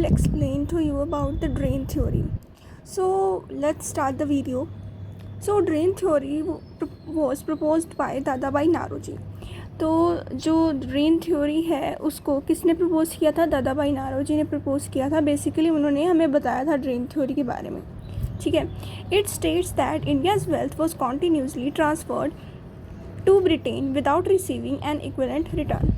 will explain to you about the drain theory. So let's start the video. So drain theory was proposed by Dadabhai Naoroji. तो जो drain theory है उसको किसने propose किया था? दादाभाई नारोजी ने प्रपोज किया था. बेसिकली उन्होंने हमें बताया था ड्रेन थ्योरी के बारे में. ठीक है. It states that India's wealth was continuously transferred to Britain without receiving an equivalent return.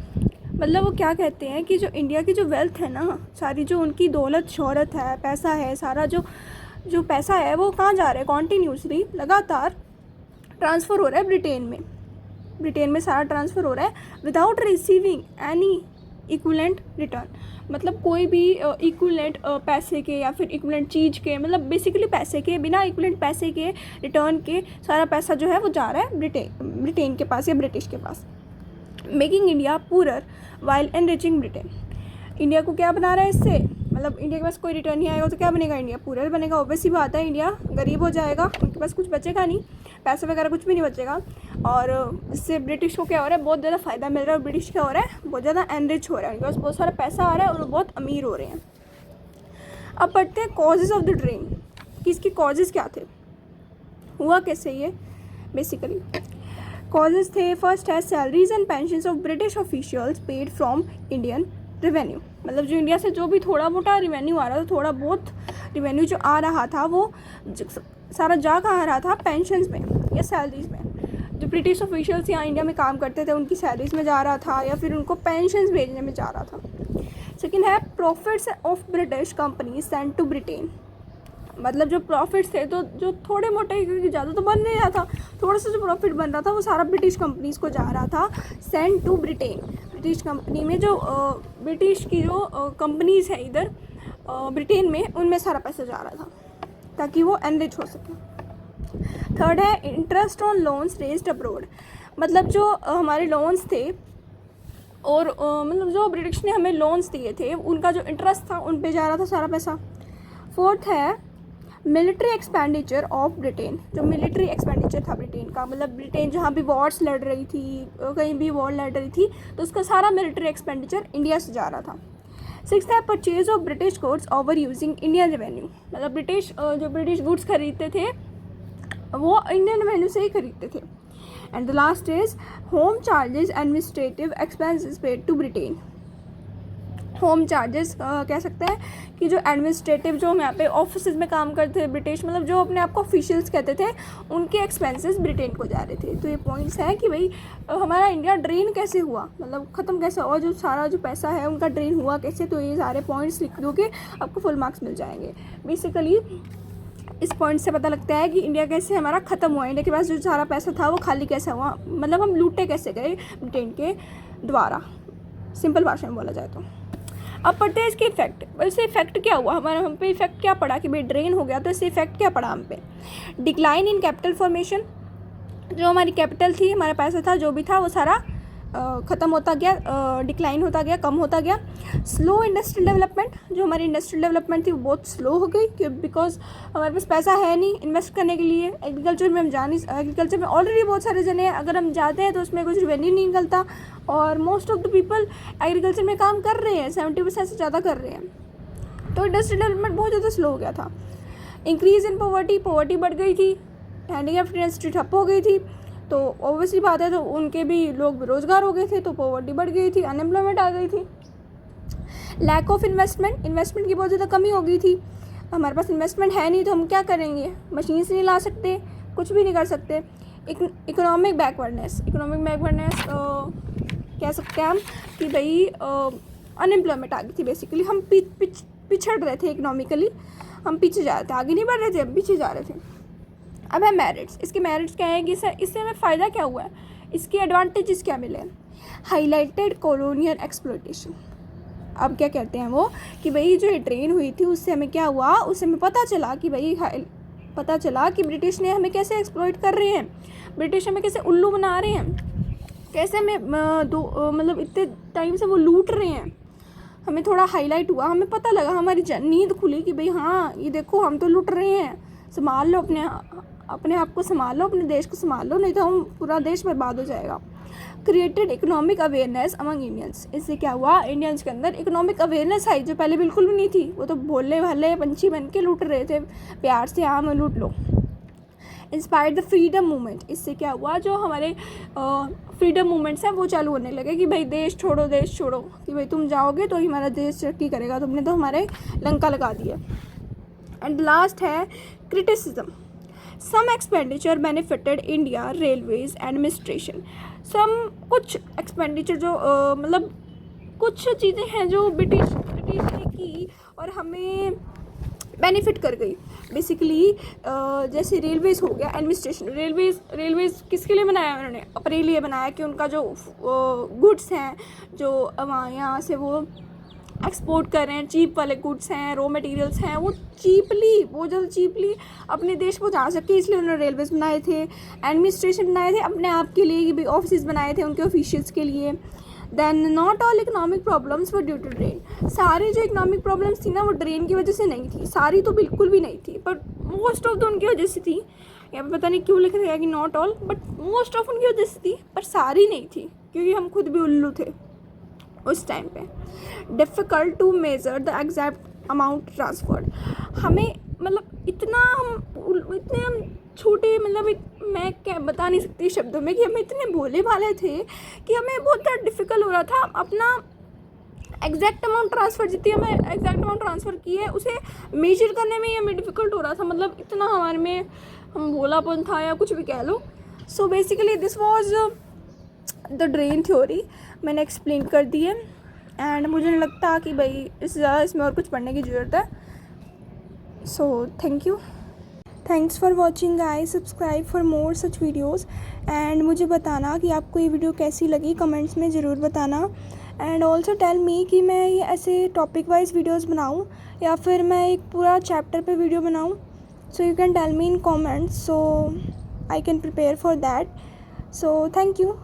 मतलब वो क्या कहते हैं कि जो इंडिया की जो वेल्थ है ना, सारी जो उनकी दौलत शोहरत है, पैसा है, सारा जो पैसा है वो कहाँ जा रहा है? कॉन्टीन्यूसली लगातार ट्रांसफ़र हो रहा है ब्रिटेन में सारा ट्रांसफ़र हो रहा है without receiving any equivalent return. मतलब कोई भी इक्विवेलेंट पैसे के या फिर इक्विवेलेंट चीज़ के, मतलब बेसिकली पैसे के, बिना इक्विवेलेंट पैसे के रिटर्न के सारा पैसा जो है वो जा रहा है ब्रिटेन के पास या ब्रिटिश के पास. Making India poor while enriching Britain. India को क्या बना रहा है इससे? मतलब इंडिया के पास कोई रिटर्न नहीं आएगा तो क्या बनेगा? इंडिया पुअर बनेगा. ऑब्वियस ही बात है, इंडिया गरीब हो जाएगा, उनके पास कुछ बचेगा नहीं, पैसे वगैरह कुछ भी नहीं बचेगा. और इससे ब्रिटिश को क्या हो रहा है? बहुत ज़्यादा फ़ायदा मिल रहा है. और ब्रिटिश क्या हो रहा है? बहुत ज़्यादा एनरिच हो रहा है, उनके पास बहुत सारा पैसा आ रहा है और वो बहुत अमीर हो रहे हैं. अब पढ़ते हैं कॉजेज़ ऑफ द ड्रेन कि इसकी कॉजेज़ क्या थे, हुआ कैसे ये. बेसिकली कॉजेज़ थे, फर्स्ट है salaries and pensions of British officials paid from Indian revenue. मतलब जो इंडिया से जो भी थोड़ा मोटा रिवेन्यू आ रहा था, थोड़ा बहुत रिवेन्यू जो आ रहा था वो सारा जा कहाँ रहा था? पेंशंस में या सैलरीज में. जो ब्रिटिश ऑफिशियल्स यहाँ इंडिया में काम करते थे उनकी सैलरीज में जा रहा था या फिर उनको पेंशंस भेजने में जा रहा था. सेकेंड है profits of British company send to Britain. मतलब जो प्रॉफिट्स थे तो जो थोड़े मोटे, क्योंकि ज़्यादा तो बन नहीं रहा था, थोड़ा सा जो प्रॉफिट बन रहा था वो सारा ब्रिटिश कंपनीज़ को जा रहा था. Send to Britain. British company में जो ब्रिटिश की जो कंपनीज़ है इधर ब्रिटेन में, उनमें सारा पैसा जा रहा था ताकि वो एनरिच हो सके. थर्ड है interest on loans raised abroad. मतलब जो हमारे लोन्स थे और मतलब जो ब्रिटिश ने हमें लोन्स दिए थे उनका जो इंटरेस्ट था उन पे जा रहा था सारा पैसा. फोर्थ है मिलिट्री एक्सपेंडिचर ऑफ ब्रिटेन. जो मिलिट्री एक्सपेंडिचर था ब्रिटेन का, मतलब ब्रिटेन जहाँ भी वॉर्स लड़ रही थी, कहीं भी वॉर लड़ रही थी, तो उसका सारा मिलिट्री एक्सपेंडिचर इंडिया से जा रहा था. सिक्स्थ है purchase of British goods over using Indian revenue. मतलब ब्रिटिश गुड्स खरीदते थे वो इंडियन रेवेन्यू से ही खरीदते थे. And the last is home charges administrative expenses paid to Britain. Home charges कह सकते हैं कि जो एडमिनिस्ट्रेटिव, जो हम यहाँ पे ऑफिस में काम करते थे ब्रिटिश, मतलब जो अपने आप को ऑफिशियल्स कहते थे, उनके एक्सपेंसेस ब्रिटेन को जा रहे थे. तो ये पॉइंट्स हैं कि भाई हमारा इंडिया ड्रेन कैसे हुआ, मतलब ख़त्म कैसे हुआ, जो सारा जो पैसा है उनका ड्रेन हुआ कैसे. तो ये सारे पॉइंट्स लिख दोगे आपको फुल मार्क्स मिल जाएंगे. बेसिकली इस पॉइंट से पता लगता है कि इंडिया कैसे हमारा ख़त्म हुआ, इंडिया के पास जो सारा पैसा था वो खाली कैसे हुआ, मतलब हम लूटे कैसे गए ब्रिटेन के द्वारा, सिंपल भाषा में बोला जाए तो. अब पढ़ते हैं इसके इफेक्ट. इससे इफेक्ट क्या हुआ हमारा, हम पे इफेक्ट क्या पड़ा कि भाई ड्रेन हो गया तो इससे इफेक्ट क्या पड़ा हम पे. Decline in capital formation. जो हमारी कैपिटल थी, हमारा पैसा था, जो भी था वो सारा ख़त्म होता गया, डिक्लाइन होता गया, कम होता गया. Slow industrial development. जो हमारी इंडस्ट्रियल डेवलपमेंट थी वो बहुत स्लो हो गई बिकॉज हमारे पास पैसा है नहीं इन्वेस्ट करने के लिए. एग्रीकल्चर में हम एग्रीकल्चर में ऑलरेडी बहुत सारे जने हैं, अगर हम जाते हैं तो उसमें कुछ रेवेन्यू नहीं निकलता. और most of the people agriculture में काम कर रहे हैं, 70% से ज़्यादा कर रहे हैं. तो इंडस्ट्रियल डेवलपमेंट बहुत ज़्यादा स्लो हो गया था. इंक्रीज़ इन पॉवर्टी बढ़ गई थी, हैंडीक्राफ्ट इंडस्ट्री ठप हो गई थी, तो ऑब्वियसली बात है तो उनके भी लोग बेरोज़गार हो गए थे, तो पॉवर्टी बढ़ गई थी, अनएम्प्लॉयमेंट आ गई थी. लैक ऑफ इन्वेस्टमेंट की बहुत ज़्यादा कमी हो गई थी. हमारे पास इन्वेस्टमेंट है नहीं तो हम क्या करेंगे? मशीन से नहीं ला सकते, कुछ भी नहीं कर सकते. इकोनॉमिक बैकवर्डनेस कह सकते हैं हम कि भाई अनएम्प्लॉयमेंट आ गई थी. बेसिकली हम पिछड़ रहे थे इकोनॉमिकली, हम पीछे जा रहे थे, आगे नहीं बढ़ रहे थे, हम पीछे जा रहे थे. अब है मेरिट्स. इसके मेरिट्स क्या है कि इससे हमें फ़ायदा क्या हुआ है, इसके एडवांटेजेस क्या मिले. Highlighted colonial exploitation. अब क्या कहते हैं वो कि भाई जो ये ट्रेन हुई थी उससे हमें क्या हुआ, उससे हमें पता चला कि ब्रिटिश ने हमें कैसे एक्सप्लॉइट कर रहे हैं, ब्रिटिश हमें कैसे उल्लू बना रहे हैं, कैसे हमें मतलब इतने टाइम से वो लूट रहे हैं. हमें थोड़ा हाईलाइट हुआ, हमें पता लगा, हमारी नींद खुली कि भाई हाँ ये देखो हम तो लूट रहे हैं, संभाल लो अपने आप को, संभाल लो अपने देश को, संभाल लो, नहीं तो हम पूरा देश बर्बाद हो जाएगा. Created economic awareness among Indians. इससे क्या हुआ, इंडियंस के अंदर इकोनॉमिक अवेयरनेस आई जो पहले बिल्कुल भी नहीं थी। वो तो भोले भाले पंछी बन के लूट रहे थे, प्यार से आम लूट लो। Inspire the freedom movement. इससे क्या हुआ, जो हमारे फ्रीडम मूवमेंट्स हैं वो चालू होने लगे कि भाई देश छोड़ो, देश छोड़ो, कि भाई तुम जाओगे तो ही हमारा देश तरक्की करेगा, तुमने तो हमारे लंका लगा दिया। एंड लास्ट है criticism. Some expenditure benefited India railways administration. Some कुछ एक्सपेंडिचर जो मतलब कुछ चीज़ें हैं जो ब्रिटिश ने की और हमें बेनिफिट कर गई। बेसिकली जैसे रेलवेज़ हो गया, एडमिनिस्ट्रेशन। रेलवेज़ किसके लिए बनाया उन्होंने, अपने लिए बनाया कि उनका जो गुड्स हैं जो वहाँ यहाँ से वो एक्सपोर्ट कर रहे हैं, चीप वाले गुड्स हैं, रॉ मटेरियल्स हैं, वो चीपली अपने देश को जा सके, इसलिए उन्होंने रेलवेज़ बनाए थे। एडमिनिस्ट्रेशन बनाए थे अपने आप के लिए, भी ऑफिस बनाए थे उनके ऑफिशियल्स के लिए। Then not all economic problems were due to drain. सारी जो इकोनॉमिक प्रॉब्लम्स थी ना वो ड्रेन की वजह से नहीं थी, सारी तो बिल्कुल भी नहीं थी, बट मोस्ट ऑफ तो उनकी वजह से थी। यहाँ पे पता नहीं क्यों लिखा गया कि not all, but most of उनकी वजह से थी, पर सारी नहीं थी, क्योंकि हम खुद भी उल्लू थे उस टाइम पे। Difficult to measure the exact amount transferred. हमें मतलब इतने हम छोटे, मतलब मैं क्या बता नहीं सकती शब्दों में, कि हम इतने भोले भाले थे कि हमें बहुत ज़्यादा डिफ़िकल्ट हो रहा था अपना एग्जैक्ट अमाउंट ट्रांसफ़र, जितनी हमें एग्जैक्ट अमाउंट ट्रांसफ़र की है उसे मेजर करने में ही हमें डिफ़िकल्ट हो रहा था। मतलब इतना हमारे में हम भोलापन था या कुछ भी कह लो। So basically this was the drain theory. मैंने एक्सप्लेन कर दी है एंड मुझे नहीं लगता कि भाई इससे ज़्यादा इसमें और कुछ पढ़ने की ज़रूरत है। सो thank you, thanks for watching guys, subscribe for more such videos. And मुझे बताना कि आपको ये वीडियो कैसी लगी, कमेंट्स में ज़रूर बताना। एंड ऑल्सो टेल मी कि मैं ये ऐसे टॉपिक वाइज वीडियोज़ बनाऊँ या फिर मैं एक पूरा चैप्टर पे वीडियो बनाऊँ। So you can tell me in comments, so I can prepare for that. So thank you.